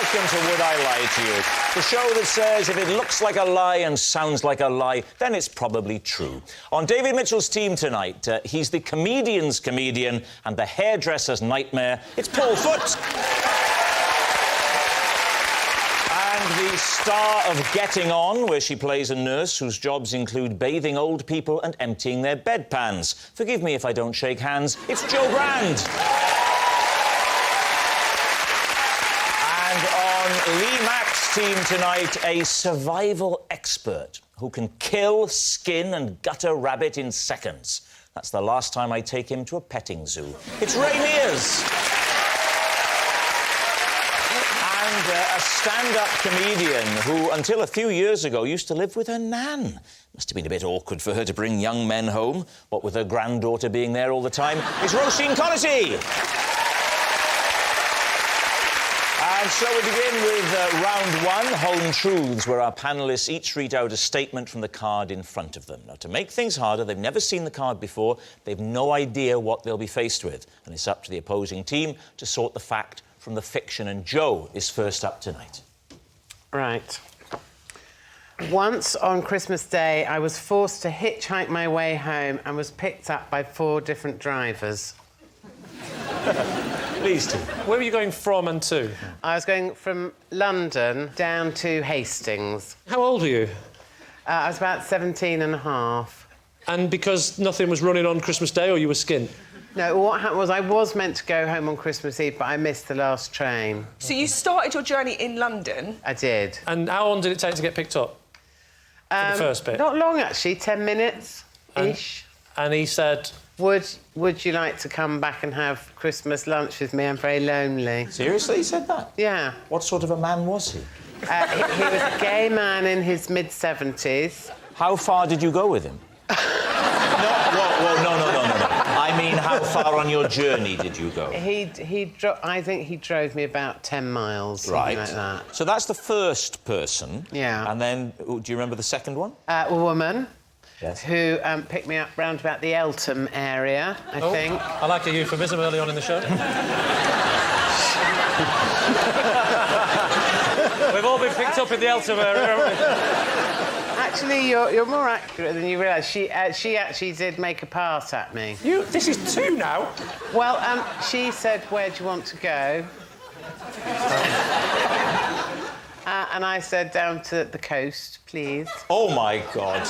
welcome to Would I Lie to You? The show that says if it looks like a lie and sounds like a lie, then it's probably true. On David Mitchell's team tonight, he's the comedian's comedian and the hairdresser's nightmare. It's Paul Foot. And the star of Getting On, where she plays a nurse whose jobs include bathing old people and emptying their bedpans. Forgive me if I don't shake hands. It's Joe Brand. And on Lee Mack's team tonight, a survival expert who can kill, skin and gut a rabbit in seconds. That's the last time I take him to a petting zoo. It's Ray Mears. And a stand-up comedian who, until a few years ago, used to live with her nan. Must have been a bit awkward for her to bring young men home, what with her granddaughter being there all the time. It's Roisin Conaty. And so we begin with round one, Home Truths, where our panellists each read out a statement from the card in front of them. Now, to make things harder, they've never seen the card before, they've no idea what they'll be faced with, and it's up to the opposing team to sort the fact from the fiction, and Joe is first up tonight. Right. Once on Christmas Day, I was forced to hitchhike my way home and was picked up by 4 different drivers. Please do. Where were you going from and to? I was going from London down to Hastings. How old were you? I was about 17 and a half. And because nothing was running on Christmas Day, or you were skint? No, what happened was I was meant to go home on Christmas Eve, but I missed the last train. So you started your journey in London? I did. And how long did it take to get picked up? For the first bit? Not long, actually, 10 minutes-ish. And he said... Would you like to come back and have Christmas lunch with me? I'm very lonely. Seriously, he said that? Yeah. What sort of a man was he? He was a gay man in his mid-70s. How far did you go with him? No. I mean, how far on your journey did you go? I think he drove me about 10 miles, right. Something like that. So that's the first person. Yeah. And then, do you remember the second one? A woman. Yes. Who picked me up round about the Eltham area, I think. I like a euphemism early on in the show. We've all been picked up in the Eltham area, haven't we? Actually, you're more accurate than you realise. She actually did make a pass at me. This is 2 now? Well, she said, "Where do you want to go?" And I said, "Down to the coast, please." Oh, my God.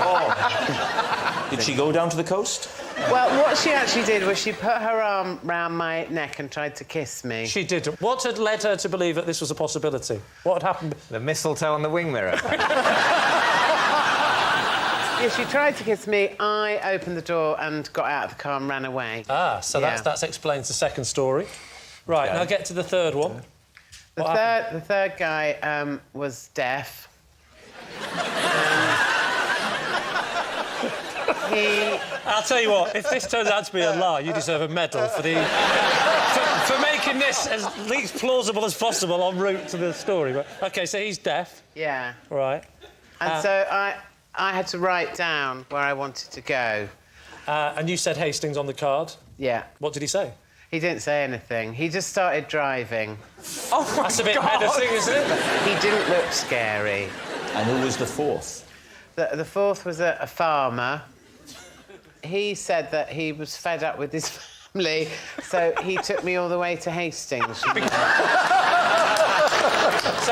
Oh. Did she go down to the coast? Well, what she actually did was she put her arm round my neck and tried to kiss me. She did. What had led her to believe that this was a possibility? What had happened? The mistletoe on the wing mirror. Yeah, she tried to kiss me. I opened the door and got out of the car and ran away. Ah, so yeah. that explains the second story. Right, Okay. now get to the third one. The third guy was deaf. I'll tell you what, if this turns out to be a lie, you deserve a medal for making this as least plausible as possible en route to the story. But, OK, so he's deaf. Yeah. Right. And so I had to write down where I wanted to go. And you said Hastings on the card. Yeah. What did he say? He didn't say anything. He just started driving. Oh, my That's a bit God. menacing, isn't it? He didn't look scary. And who was the fourth? The fourth was a farmer. He said that he was fed up with his family, so he took me all the way to Hastings. So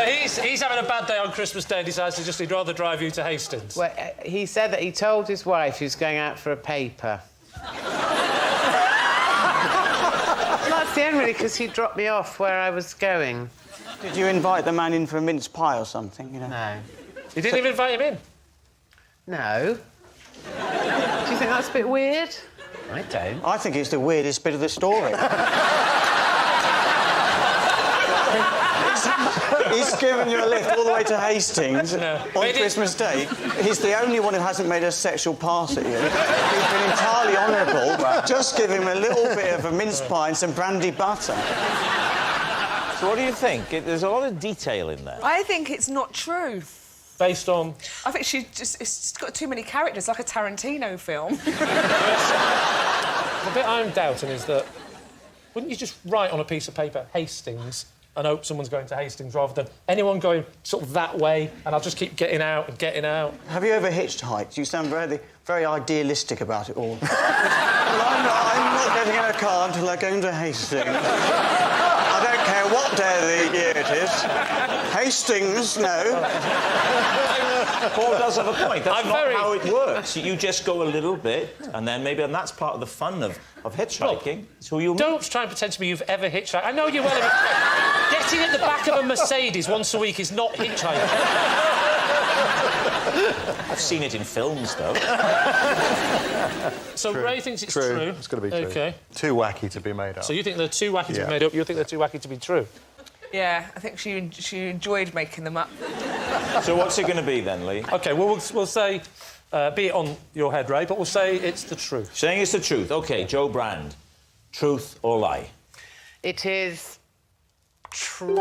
he's having a bad day on Christmas Day and decides he'd rather drive you to Hastings. Well, he said that he told his wife he was going out for a paper. That's the end, really, because he dropped me off where I was going. Did you invite the man in for a mince pie or something, you know? No. You didn't even invite him in? No. Do you think that's a bit weird? I don't. I think it's the weirdest bit of the story. He's given you a lift all the way to Hastings on Christmas Day. He's the only one who hasn't made a sexual pass at you. He's been entirely honourable. Just give him a little bit of a mince pie and some brandy butter. So what do you think? There's a lot of detail in there. I think it's not true. Based on... I think it's got too many characters, like a Tarantino film. The bit I'm doubting is that wouldn't you just write on a piece of paper Hastings and hope someone's going to Hastings rather than anyone going sort of that way and I'll just keep getting out and getting out? Have you ever hitchhiked? You sound very idealistic about it all. Well, I'm not getting in a car until I go into Hastings. I don't care what day of the year it is. Hastings, no. Paul does have a point. That's not how it works. You just go a little bit, and then maybe... And that's part of the fun of hitchhiking. It's who you meet. Don't try and pretend to me you've ever hitchhiked. I know you well enough. Getting at the back of a Mercedes once a week is not hitchhiking. I've seen it in films, though. So Ray thinks it's true. It's got to be true. OK. Too wacky to be made up. So you think they're too wacky to be made up, you think they're too wacky to be true? Yeah, I think she enjoyed making them up. So what's it going to be, then, Lee? OK, well, we'll say... be it on your head, Ray, but we'll say it's the truth. Saying it's the truth. OK, Joe Brand. Truth or lie? It is true.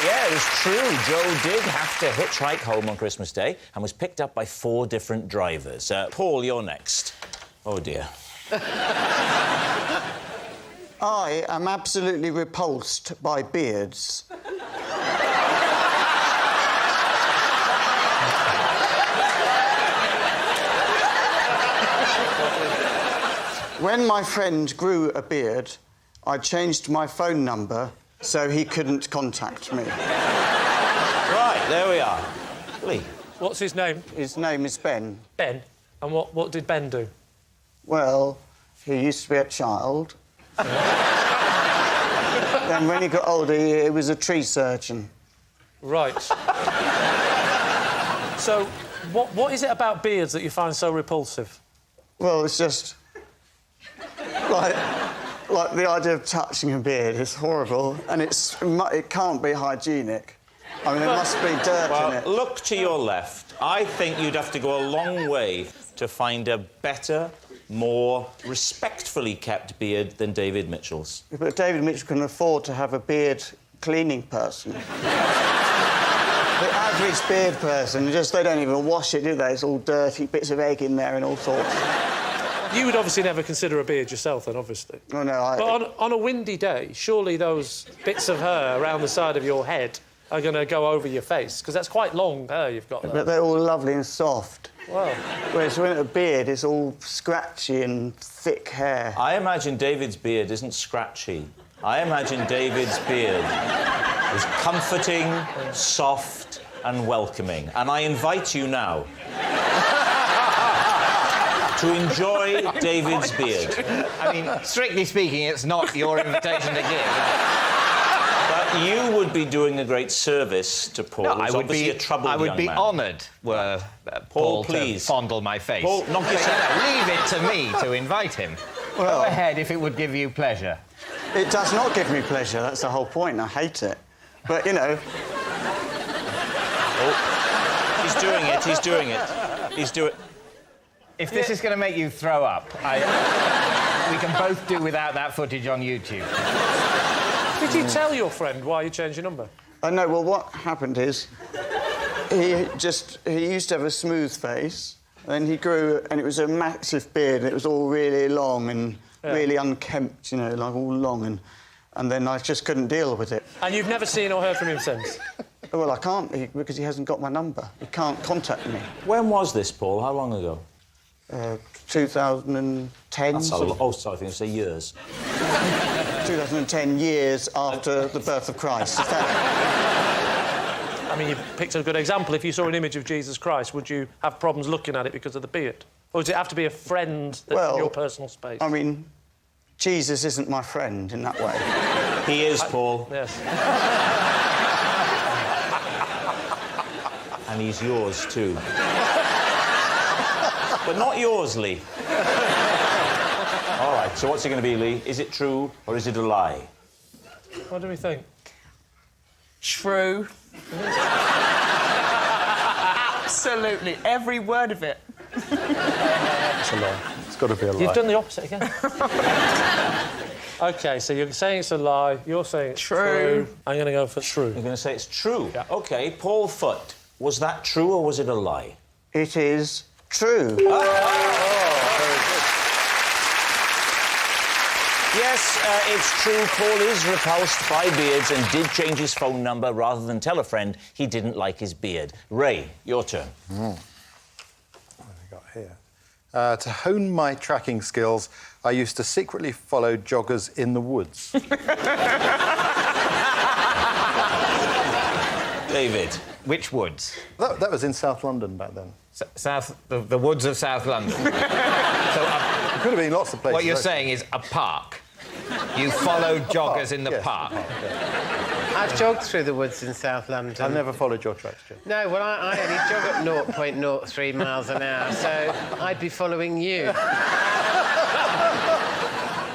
Yeah, it was true. Joe did have to hitchhike home on Christmas Day and was picked up by 4 different drivers. Paul, you're next. Oh, dear. I am absolutely repulsed by beards. When my friend grew a beard, I changed my phone number so he couldn't contact me. Right, there we are. Lee. What's his name? His name is Ben. Ben. And what did Ben do? Well, he used to be a child. Then when he got older, he was a tree surgeon. Right. So, what is it about beards that you find so repulsive? Well, it's just... like the idea of touching a beard is horrible, and it can't be hygienic. I mean, there must be dirt in it. Well, look to your left. I think you'd have to go a long way to find a better, more respectfully kept beard than David Mitchell's. But David Mitchell can afford to have a beard cleaning person. The average beard person, they don't even wash it, do they? It's all dirty, bits of egg in there and all sorts. You would obviously never consider a beard yourself, then, obviously. Oh, no, But on a windy day, surely those bits of hair around the side of your head are going to go over your face, because that's quite long hair you've got there. But they're all lovely and soft. Wow. Whereas when a beard, it's all scratchy and thick hair. I imagine David's beard isn't scratchy. I imagine David's beard is comforting, soft and welcoming. And I invite you now to enjoy David's beard. I mean, strictly speaking, it's not your invitation to give. But you would be doing a great service to Paul. No, He's obviously a troubled young man. I would be honoured were Paul please. to fondle my face. Paul, knock yourself. Leave it to me to invite him. Well, go ahead if it would give you pleasure. It does not give me pleasure. That's the whole point. I hate it. But, you know... Oh, he's doing it. He's doing it. He's doing... If this is going to make you throw up, we can both do without that footage on YouTube. Did you tell your friend why you changed your number? No, well, what happened is... He used to have a smooth face, and then he grew, and it was a massive beard, and it was all really long and really unkempt, you know, like all long, and then I just couldn't deal with it. And you've never seen or heard from him since? Well, I can't, because he hasn't got my number. He can't contact me. When was this, Paul? How long ago? 2010. That's oh, sorry, I think I say years. 2010, years after the birth of Christ. I mean, you picked a good example. If you saw an image of Jesus Christ, would you have problems looking at it because of the beard? Or does it have to be a friend that's in your personal space? I mean, Jesus isn't my friend in that way. He is, Paul. Yes. And he's yours, too. But not yours, Lee. All right, so what's it going to be, Lee? Is it true or is it a lie? What do we think? True. Absolutely. Every word of it. It's a lie. It's got to be a lie. You've done the opposite again. OK, so you're saying it's a lie, you're saying it's true. I'm going to go for true. You're going to say it's true? Yeah. OK, Paul Foot, was that true or was it a lie? It is true. Oh. Yes, it's true. Paul is repulsed by beards and did change his phone number rather than tell a friend he didn't like his beard. Ray, your turn. What have we got here? To hone my tracking skills, I used to secretly follow joggers in the woods. David. Which woods? That was in South London back then. The woods of South London. So It could have been lots of places. what you're actually. saying is a park. You followed joggers in the yes, park. I've jogged through the woods in South London. I've never followed your tracks, Jim. No, well, I only jog at 0.03 miles an hour, so I'd be following you.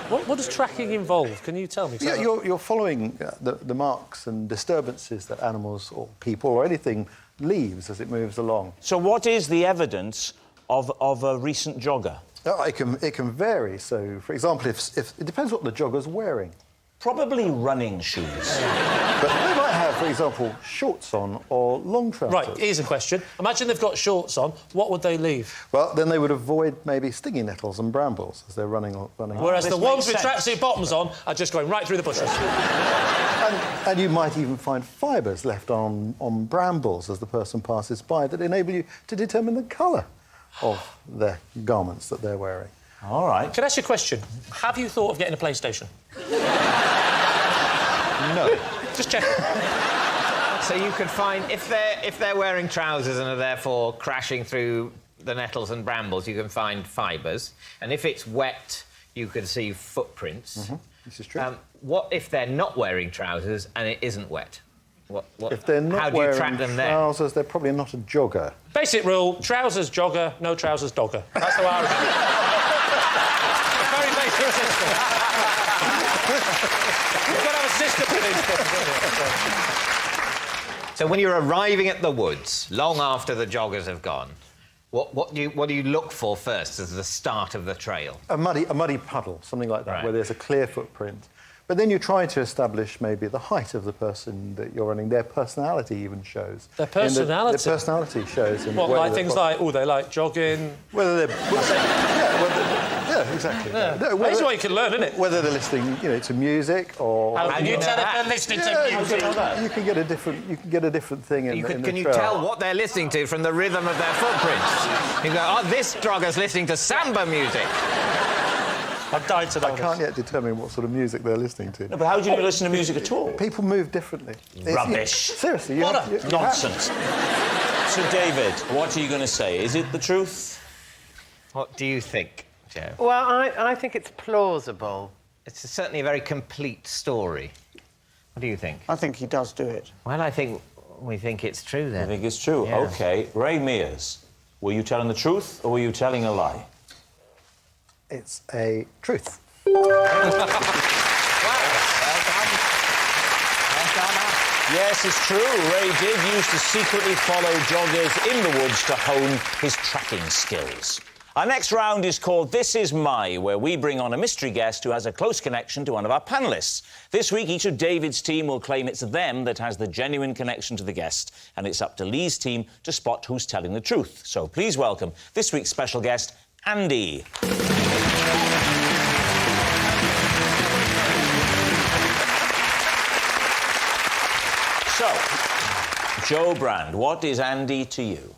What does tracking involve? Can you tell me? Yeah, you're following the marks and disturbances that animals or people or anything leaves as it moves along. So what is the evidence of a recent jogger? It can vary. So, for example, if it depends what the jogger's wearing. Probably running shoes. But they might have, for example, shorts on or long trousers. Right, here's a question. Imagine they've got shorts on. What would they leave? Well, then they would avoid maybe stinging nettles and brambles as they're running. Whereas this the ones with makes sense. tracksuit bottoms on are just going right through the bushes. And you might even find fibres left on brambles as the person passes by that enable you to determine the colour of the garments that they're wearing. All right. Can I ask you a question? Have you thought of getting a PlayStation? No. Just check. So you could find if they're wearing trousers and are therefore crashing through the nettles and brambles, you can find fibres, and if it's wet, you can see footprints. Mm-hmm. This is true. What if they're not wearing trousers and it isn't wet? What, If they're not how do you wearing track them then? trousers, they're probably not a jogger. Basic rule, trousers jogger, no trousers dogger. That's how I Very basic system. You've got to have a system for these things. So when you're arriving at the woods, long after the joggers have gone, what do you look for first as the start of the trail? A muddy puddle, something like that, Right. where there's a clear footprint. But then you try to establish maybe the height of the person that you're running. Their personality even shows. Their personality? Their personality shows. In What, whether like they've things got- like, oh, they like jogging? Whether they're... yeah, exactly. Yeah. No, That's what you can learn, isn't it? Whether they're listening, to music or... How can you tell if they're listening to music? You can get a different thing in the Can you trail. tell what they're listening to from the rhythm of their footprints? You go, oh, this jogger's listening to samba music. I've died to I know. can't yet determine what sort of music they're listening to. No, but how do you listen to music at all? People move differently. Rubbish. Seriously, you What have- a- you Nonsense. So, David, what are you going to say? Is it the truth? What do you think, Joe? Well, I think it's plausible. It's certainly a very complete story. What do you think? I think he does do it. Well, we think it's true I then. think it's true. Yeah. OK. Ray Mears, were you telling the truth or were you telling a lie? It's a truth. Yes, it's true. Ray did used to secretly follow joggers in the woods to hone his tracking skills. Our next round is called This Is My, where we bring on a mystery guest who has a close connection to one of our panellists. This week, each of David's team will claim it's them that has the genuine connection to the guest, and it's up to Lee's team to spot who's telling the truth. So please welcome this week's special guest, Andy. So, Joe Brand, what is Andy to you?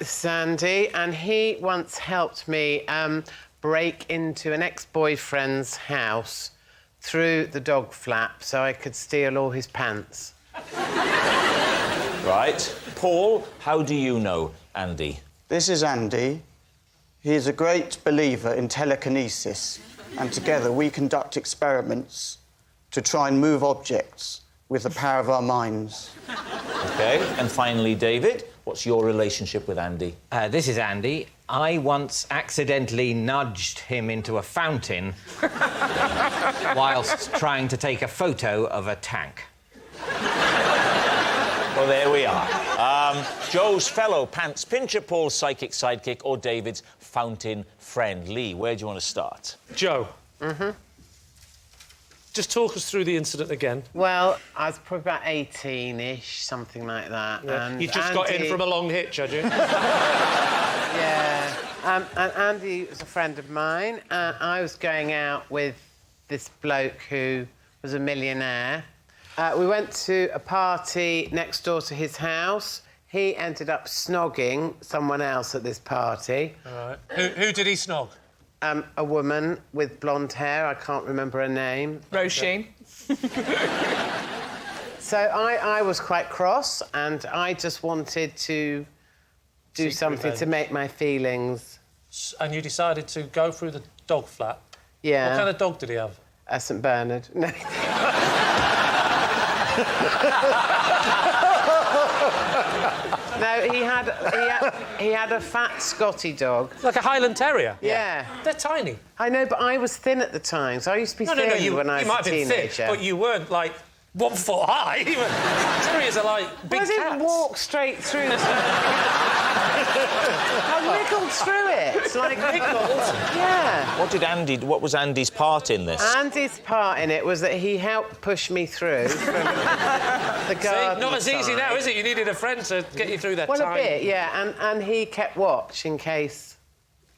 Sandy, and he once helped me break into an ex-boyfriend's house through the dog flap so I could steal all his pants. Right. Paul, how do you know Andy? This is Andy. He is a great believer in telekinesis, and together we conduct experiments to try and move objects with the power of our minds. OK. And finally, David, what's your relationship with Andy? This is Andy. I once accidentally nudged him into a fountain whilst trying to take a photo of a tank. Well, there we are. Joe's fellow pants pincher, Paul's psychic sidekick, or David's fountain friend. Lee, where do you want to start? Joe. Just talk us through the incident again. Well, I was probably about 18-ish, something like that. And You just got in from a long hitch, had you? Yeah. And Andy was a friend of mine. I was going out with this bloke who was a millionaire. We went to a party next door to his house. He ended up snogging someone else at this party. All right. Who did he snog? A woman with blonde hair. I can't remember her name. Roisin. So I was quite cross, and I just wanted to do something to make my feelings. And you decided to go through the dog flat? Yeah. What kind of dog did he have? A St Bernard. No. No, he had a fat Scotty dog. Like a Highland Terrier? Yeah. They're tiny. I know, but I was thin at the time, so I used to be thin You when I was might a have been teenager. thick, but you weren't, like, 1 foot high. Terriers are like big I didn't cats. walk straight through. I wiggled through it. Like yeah. What was Andy's part in this? Andy's part in it was that he helped push me through from the garden. See, not as easy side. now, is it? You needed a friend to get you through that Well, time. a bit, yeah, and he kept watch in case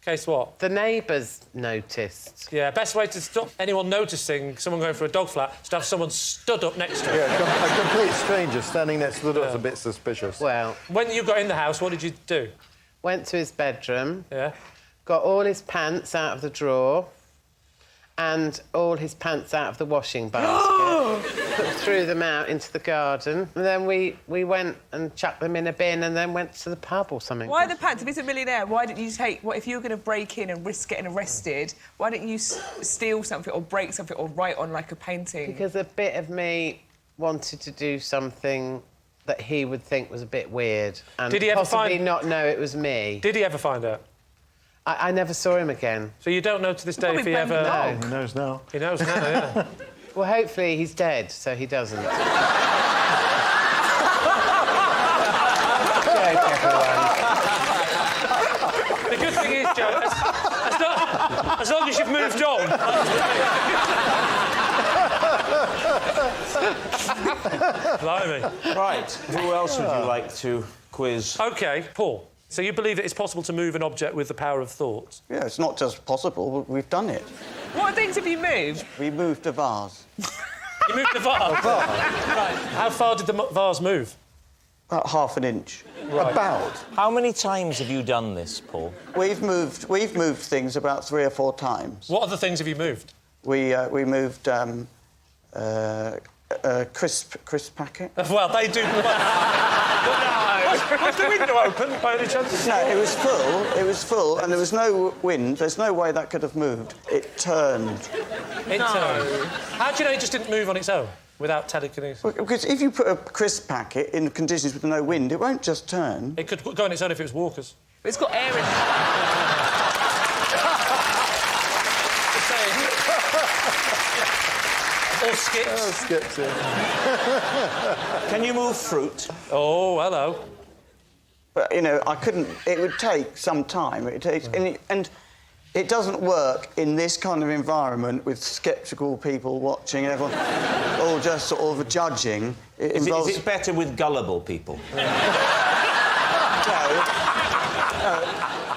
Case what? the neighbours noticed. Yeah, best way to stop anyone noticing someone going through a dog flat is to have someone stood up next to him. Yeah, a complete stranger standing next to the door is a bit suspicious. Well, When you got in the house, what did you do? went to his bedroom, Yeah. got all his pants out of the drawer and all his pants out of the washing basket, threw them out into the garden, and then we went and chucked them in a bin and then went to the pub or something. Why the pants? If he's a millionaire, why didn't you take... What, if you were going to break in and risk getting arrested, why didn't you steal something or break something or write on, like, a painting? Because a bit of me wanted to do something that he would think was a bit weird and Did he ever possibly find- not know it was me. Did he ever find out? I never saw him again. So you don't know to this day if he Probably ever... went Who knows now? He knows now, yeah. Well, hopefully he's dead, so he doesn't. Joke, everyone. The good thing is, Joe, as long as you've moved on... Blimey. Right. Who else would you like to quiz? OK, Paul, so you believe that it's possible to move an object with the power of thought? Yeah, it's not just possible, we've done it. What things have you moved? We moved a vase. You moved the vase? Right. How far did the vase move? About half an inch. About. How many times have you done this, Paul? We've moved things about 3 or 4 times. What other things have you moved? We moved a crisp packet. Well, they do... Was the window open, by any chance? No, it was full, and there was no wind. There's no way that could have moved. It turned. It turned. How do you know it just didn't move on its own, without telekinesis? Because if you put a crisp packet in conditions with no wind, it won't just turn. It could go on its own if it was walkers. It's got air in it. Just saying. Or skips. Skips in. Can you move fruit? Oh, hello. But, you know, I couldn't... It would take some time. It takes... And it doesn't work in this kind of environment with sceptical people watching and everyone all just sort of judging. Is it better with gullible people?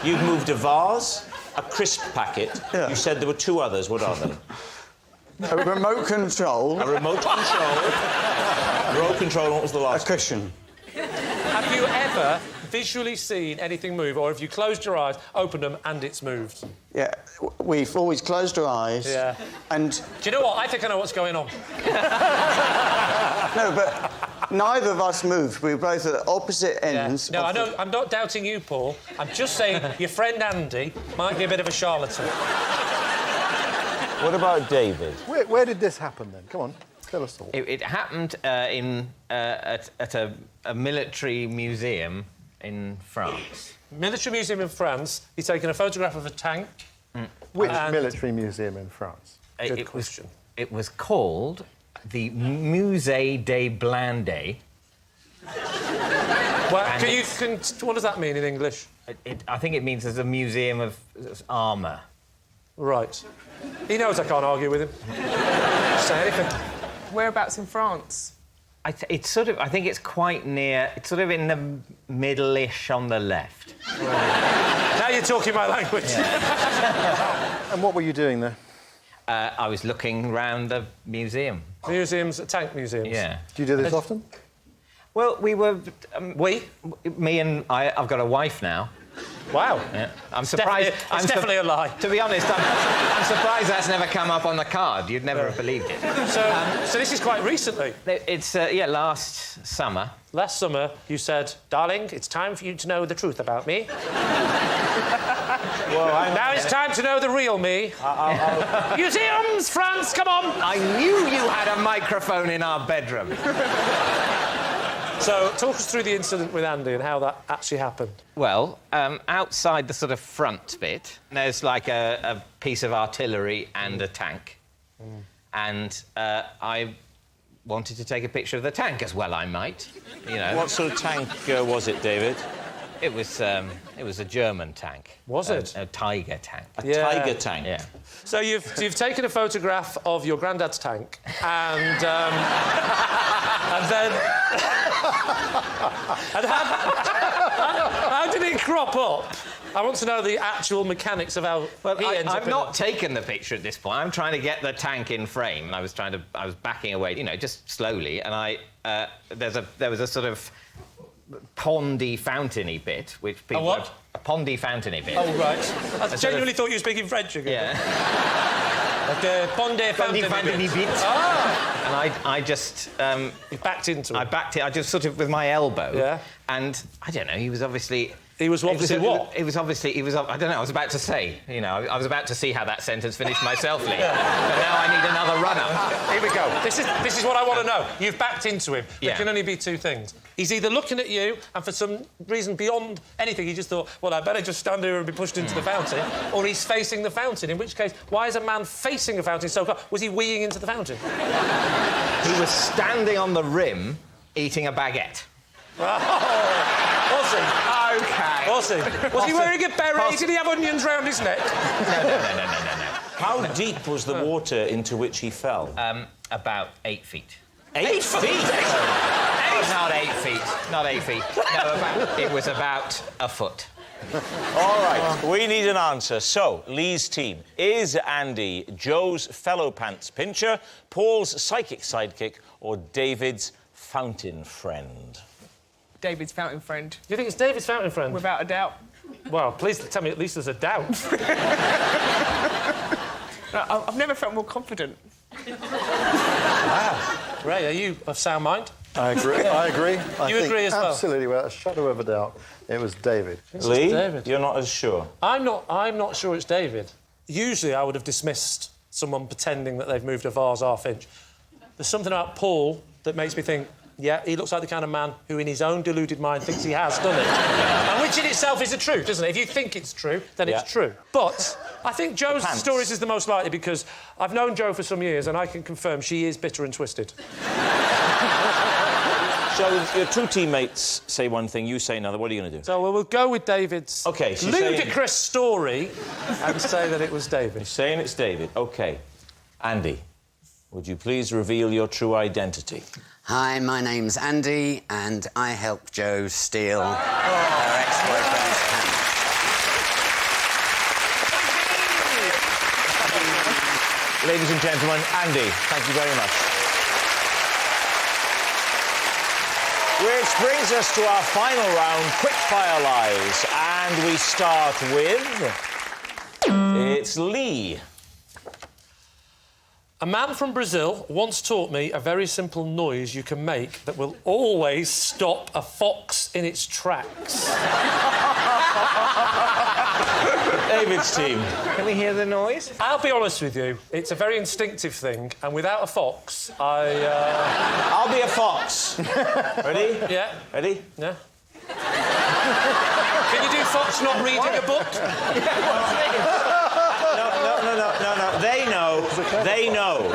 You've moved a vase, a crisp packet. Yeah. You said there were 2 others. What are they? A remote control. A remote control. Remote control, and what was the A last? cushion. Have you ever visually seen anything move, or have you closed your eyes, opened them, and it's moved? Yeah, we've always closed our eyes. Yeah. And... Do you know what? I think I know what's going on. No, but neither of us moved. We were both at opposite ends. No, I know. I'm not doubting you, Paul. I'm just saying your friend Andy might be a bit of a charlatan. What about David? Where did this happen then? Come on, tell us all. It happened at a military museum in France. Military museum in France. He's taken a photograph of a tank. Which And- military museum in France? Good It question. was called the Musée des Blindés. Well, what does that mean in English? I think it means there's a museum of armour. Right. He knows I can't argue with him. Say anything. Whereabouts in France? I think it's quite near. It's sort of in the middle-ish on the left. Now you're talking my language. And what were you doing there? I was looking round the museum. Museums, tank museums? Yeah. Do you do this often? Well, we were... Me and I've got a wife now. Wow. Yeah. I'm surprised... It's definitely a lie. To be honest, I'm surprised that's never come up on the card. You'd never have believed it. So this is quite recently? It's, last summer. Last summer, you said, darling, it's time for you to know the truth about me. Well, now it's time to know the real me. Museums, France, come on! I knew you had a microphone in our bedroom. So, talk us through the incident with Andy and how that actually happened. Well, outside the sort of front bit, there's like a piece of artillery and a tank. And I wanted to take a picture of the tank as well, I might, you know. What sort of tank was it, David? It was a German tank. Was it? A Tiger tank. A Tiger tank? Yeah. So you've taken a photograph of your granddad's tank and then... and how did it crop up? I want to know the actual mechanics of how he ends up. I've not taken the picture at this point. I'm trying to get the tank in frame. I was backing away, you know, just slowly, and there was a sort of pondy, fountainy bit, which people... A what? A pondy, fountainy bit. Oh, right. I genuinely thought you were speaking French again. Yeah. Like a pondy, fountainy bit. Ah! And I just... You backed into it. I backed it, I just sort of with my elbow. Yeah. And, I don't know, he was obviously... He was obviously what? He was obviously... I don't know, I was about to say, you know, I was about to see how that sentence finished myself, Lee. But now I need another runner. Here we go. This is what I want to know. You've backed into him. Yeah. There can only be two things. He's either looking at you, and for some reason beyond anything, he just thought, well, I better just stand here and be pushed into the fountain, or he's facing the fountain, in which case, why is a man facing a fountain so close? Was he weeing into the fountain? He was standing on the rim, eating a baguette. Was he? OK. Was he? Was he wearing a beret? Did he have onions round his neck? No. How deep was the water into which he fell? About 8 feet. 8 feet? Not 8 feet. Not 8 feet. No, it was about a foot. All right, we need an answer. So, Lee's team, is Andy Joe's fellow pants pincher, Paul's psychic sidekick, or David's fountain friend? David's fountain friend. You think it's David's fountain friend? Without a doubt. Well, please tell me at least there's a doubt. I've never felt more confident. Wow. Ray, are you of sound mind? I agree. I agree. I You think agree as well? Absolutely, without a shadow of a doubt, it was David. Lee, David. you're not as sure? I'm not sure it's David. Usually I would have dismissed someone pretending that they've moved a vase half-inch. There's something about Paul that makes me think, yeah, he looks like the kind of man who, in his own deluded mind, thinks he has done it. And which in itself is a truth, isn't it? If you think it's true, then it's true. But I think Joe's stories is the most likely because I've known Jo for some years and I can confirm she is bitter and twisted. So, your two teammates say one thing, you say another. What are you going to do? So we'll go with David's ludicrous story and say that it was David. You're saying it's David. OK. Andy, would you please reveal your true identity? Hi, my name's Andy, and I helped Jo steal her ex-boyfriend's pants. Ladies and gentlemen, Andy, thank you very much. Which brings us to our final round, Quickfire Lies. And we start with... It's Lee. A man from Brazil once taught me a very simple noise you can make that will always stop a fox in its tracks. David's team. Can we hear the noise? I'll be honest with you, it's a very instinctive thing, and without a fox, I'll be a fox. Ready? Yeah. Ready? Yeah. Can you do fox not reading a book? No. They know. They know.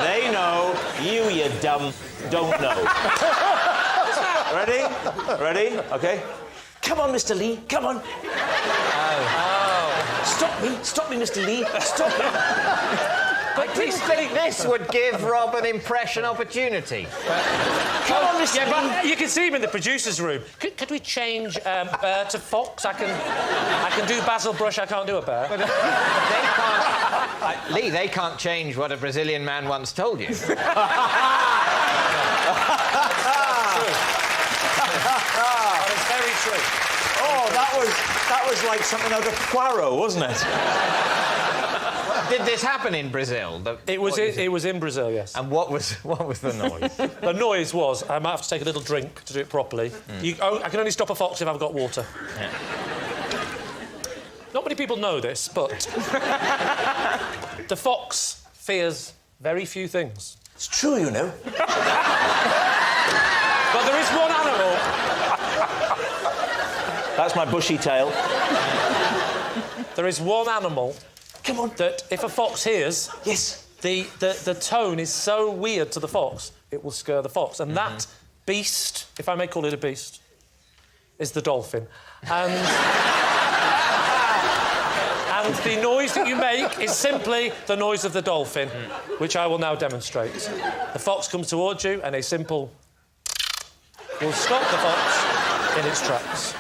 They know. You dumb, don't know. Ready? Ready? OK. Come on, Mr. Lee. Come on. Stop me, Mr. Lee. Stop me. I didn't think this would give Rob an impression opportunity. Come on, Mr. Yeah, Lee. but you can see him in the producer's room. Could we change bear to fox? I can do Basil Brush, I can't do a bear. But they can't... Lee, they can't change what a Brazilian man once told you. That is very true. Oh, that was like something out of Poirot, wasn't it? Did this happen in Brazil? It was in Brazil, yes. And what was the noise? The noise was, I might have to take a little drink to do it properly. I can only stop a fox if I've got water. Yeah. Not many people know this, but the fox fears very few things. It's true, you know. But there is one animal. That's my bushy tail. There is one animal. Come on. That if a fox hears, yes, the tone is so weird to the fox, it will scare the fox. And that beast, if I may call it a beast, is the dolphin. And the noise that you make is simply the noise of the dolphin, which I will now demonstrate. The fox comes towards you, and a simple will stop the fox in its tracks.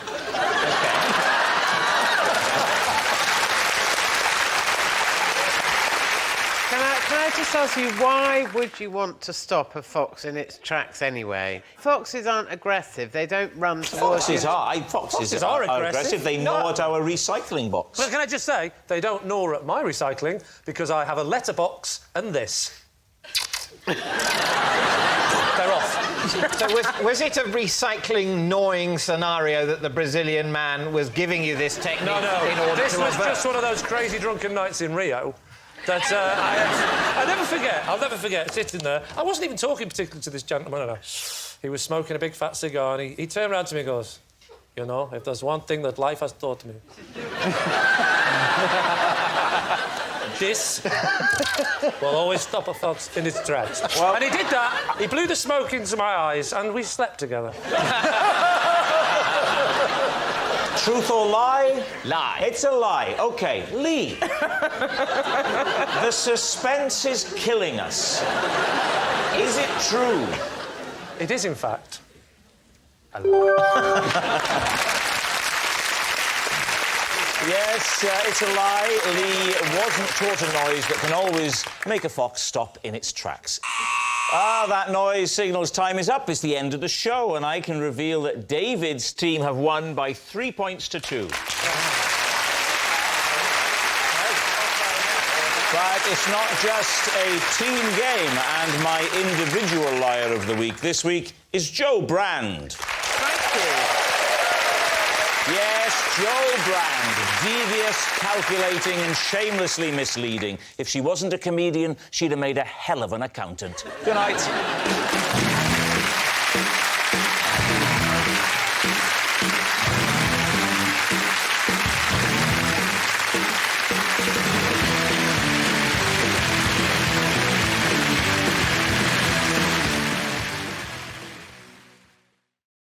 Can I just ask you, why would you want to stop a fox in its tracks anyway? Foxes aren't aggressive. They don't run towards you. Foxes are aggressive. They gnaw at our recycling box. Well, can I just say, they don't gnaw at my recycling because I have a letterbox and this. They're off. So was it a recycling gnawing scenario that the Brazilian man was giving you this technique in order this to was avert? just one of those crazy drunken nights in Rio that I never forget. I'll never forget sitting there. I wasn't even talking particularly to this gentleman. No. He was smoking a big fat cigar and he turned around to me and goes, you know, if there's one thing that life has taught me... this will always stop a fox in its tracks. Well, and he did that. He blew the smoke into my eyes and we slept together. Truth or lie? Lie. It's a lie. OK, Lee. The suspense is killing us. Is it true? It is, in fact, a lie. Yes, it's a lie. Lee wasn't taught a noise that can always make a fox stop in its tracks. That noise signals time is up. It's the end of the show, and I can reveal that David's team have won by 3 points to 2. But it's not just a team game, and my individual liar of the week this week is Joe Brand. Thank you. Yes, Joe Brand. Devious, calculating and shamelessly misleading. If she wasn't a comedian, she'd have made a hell of an accountant. Good night.